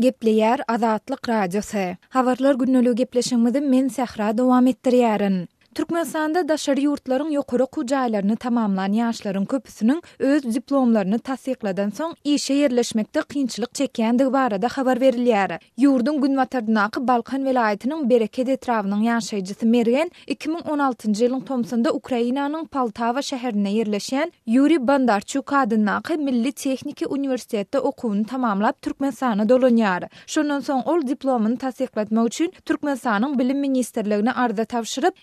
Gepleyer Azatlyk Radiosu. Habarlar günnülüğü gepleşigimizi men Sahra dowam etdirýärin. Türkmenistanda daşary ýurtlaryň ýokary okujaýlaryny tamamlanan ýaşlaryň köpüsiniň öz diplomlaryny tasdikladan soň işe ýerleşmekde kynçylyk çekýändigi barada habar berilýär. Ýurdun Günwatardynaky Balkan welaýatynyň Bereket etrafynyň ýaşaýjysy Mergen 2016-njy ýylyň tomsynda Ukrainanyň Poltava şäherine ýerleşen Yuri Bondarchuk adynaky Milli Tehnika Uniwersitetinde okuwyny tamamlap Türkmenistana dolanýar. Şondan soň ol diplomuny tasdiklatmak üçin Türkmenistanyň bilim ministrligine arza tapşyryp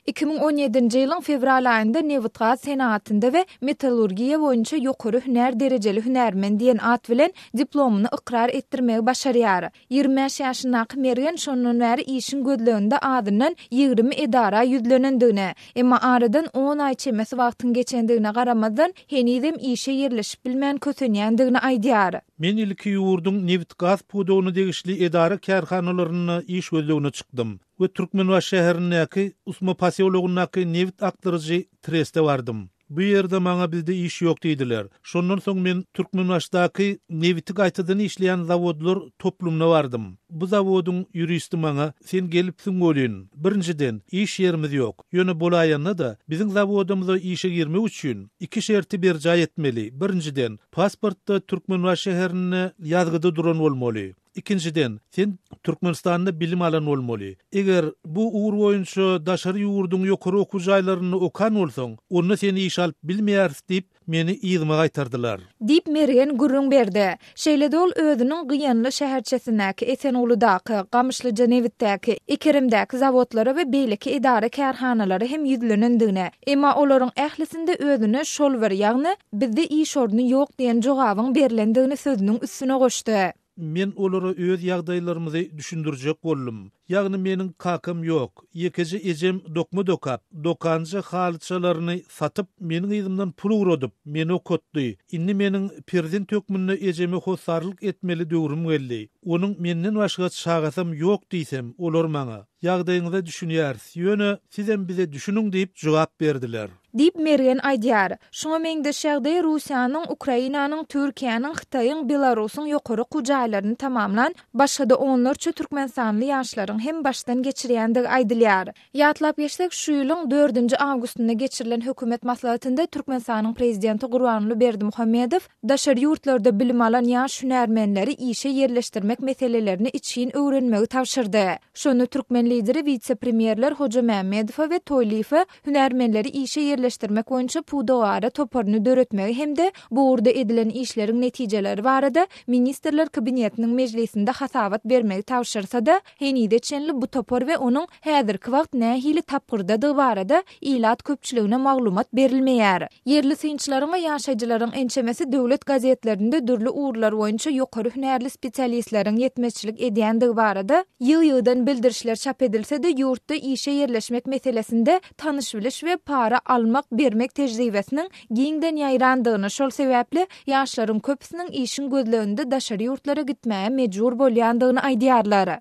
2017-nji ýylyň fevral aýynda Newtgaz senatynda we metallurgiýa boýunça ýokary hüner derejeli hünermen diýen at bilen diplomuny ikrar etdirmegi başarýar. 25 ýaşyndaky Mergen şondan bäri işin gözleginde adynyň 20 edara ýüzlenendigine, emma aradan 10 aý çemesi wagtyň geçendigine garamadan henizem işe ýerleşip bilmän kösenýändigini aýdýar. Men ilki ýurdun Newtgaz pudowyny degişli edara kärhanalaryny iş gözlegine çykdym. Ve Türkmenbaş şäherindäki Usma paseologynyňky neft aktarıcı treste bardym. Bu ýerde maňa bizde iş ýok diýdiler. Şondan soň men Türkmenbaşdaky nefti gaýtadan işleýän zawodlar toplumuna bardym. Bu zawodyň ýuristi maňa sen gelipsiň bolýan. Birinciden iş ýerimiz ýok. Ýöne bolaýanda da biziň zawodymyza işe girmek üçin iki şerti berja etmeli. Birinciden pasportda Türkmenbaş şäherine ýazgyda duran bolmaly. İkinciden, sen Türkmenistanda bilim alan olmaly. Eger bu uğur boýunça daşary ýurdun ýokary okujaýlaryny okan bolsaň, onda seni iş alyp bilmeýärsiz diýip meni ýygyma gaýtardylar. Dip Mergen gurrun berdi. Şeýledol özüniň Gyýanly şäherçesindäki Esenuludaky, Gamyşlyja Newitdäki, Ekerimdäki zawodlara we beýleki edara kärhanalary hem ýüzlenendigine, emma olaryň ählisinde özüne şol bir ýagny bizde iş orduny ýok diýen jogabyň berilendigini sözüniň üstüne goşdy. Men olara öz ýagdaýlarymyzy düşündirjek boldum. Ýagny meniň kakam ýok. Ýekeje ejem dokma dokap, dokanjy halyçalaryny satyp meniň ýzymdan pul ugradyp, meni okutdy. Indi meniň perzent tökmünde ejeme hosarlyk etmeli döwrüm geldi. Onuň menden başga şagasam ýok diýsem, olar maňa ýagdaýyňyza düşünýärsiz. Ýöne sizem bize düşünüň diýip jogap berdiler. Dip Mergen aýdýar. Şoňa meňde şägde Russiýanyň, Ukrainanyň, Türkiýanyň, Hytaýyň, Belarusyň ýokary okujaýlaryny tamamlan, başga da onlarça türkmenistanly ýaşlaryň hem başdan geçirýändigi aýdylýar. Ýatlap geçsek, şu ýylyň 4-nji awgustynda geçirilen hökümet maslahatynda Türkmenistanyň prezidenti Gurbanly Berdimuhammedow daşary ýurtlarda bilim alan ýaş hünärmenleri işe ýerleşdirmek meselelerini için öwrenmegi tapşyrdy. Şonu türkmen lideri vice-premierler Hoca Mämmedow we Toýlifa hünärmenleri işe ýerleşdirmek boýunça pudowara toparyny döretmegi hem de bu urda edilen işleriň netijeleri barada ministrler kabinetiniň mejlisinde hasabat bermegi tapşyrsa da henide çenli bu topar we onuň häzirki wagt nähili tapgyrdadygy barada ilat köpçüligine maglumat berilmeýär. Yerli synçylaryň we ýaşaýjylaryň ençemesi döwlet gazetlerinde dürli uğurlar boýunça ýokary hünärli spesialistleriň ýetmezçilik edýändigi barada ýyl-ýyldan bildirişler çap edilse de ýurtda işe ýerleşmek meselesinde tanış biliş we para almak bermek tejribesiniň giňden ýaýrandygyny, şol sebäpli ýaşlaryň köpüsiniň işin gözleginde daşary ýurtlara gitmäge mejbur bolýandygyny aýdýarlar.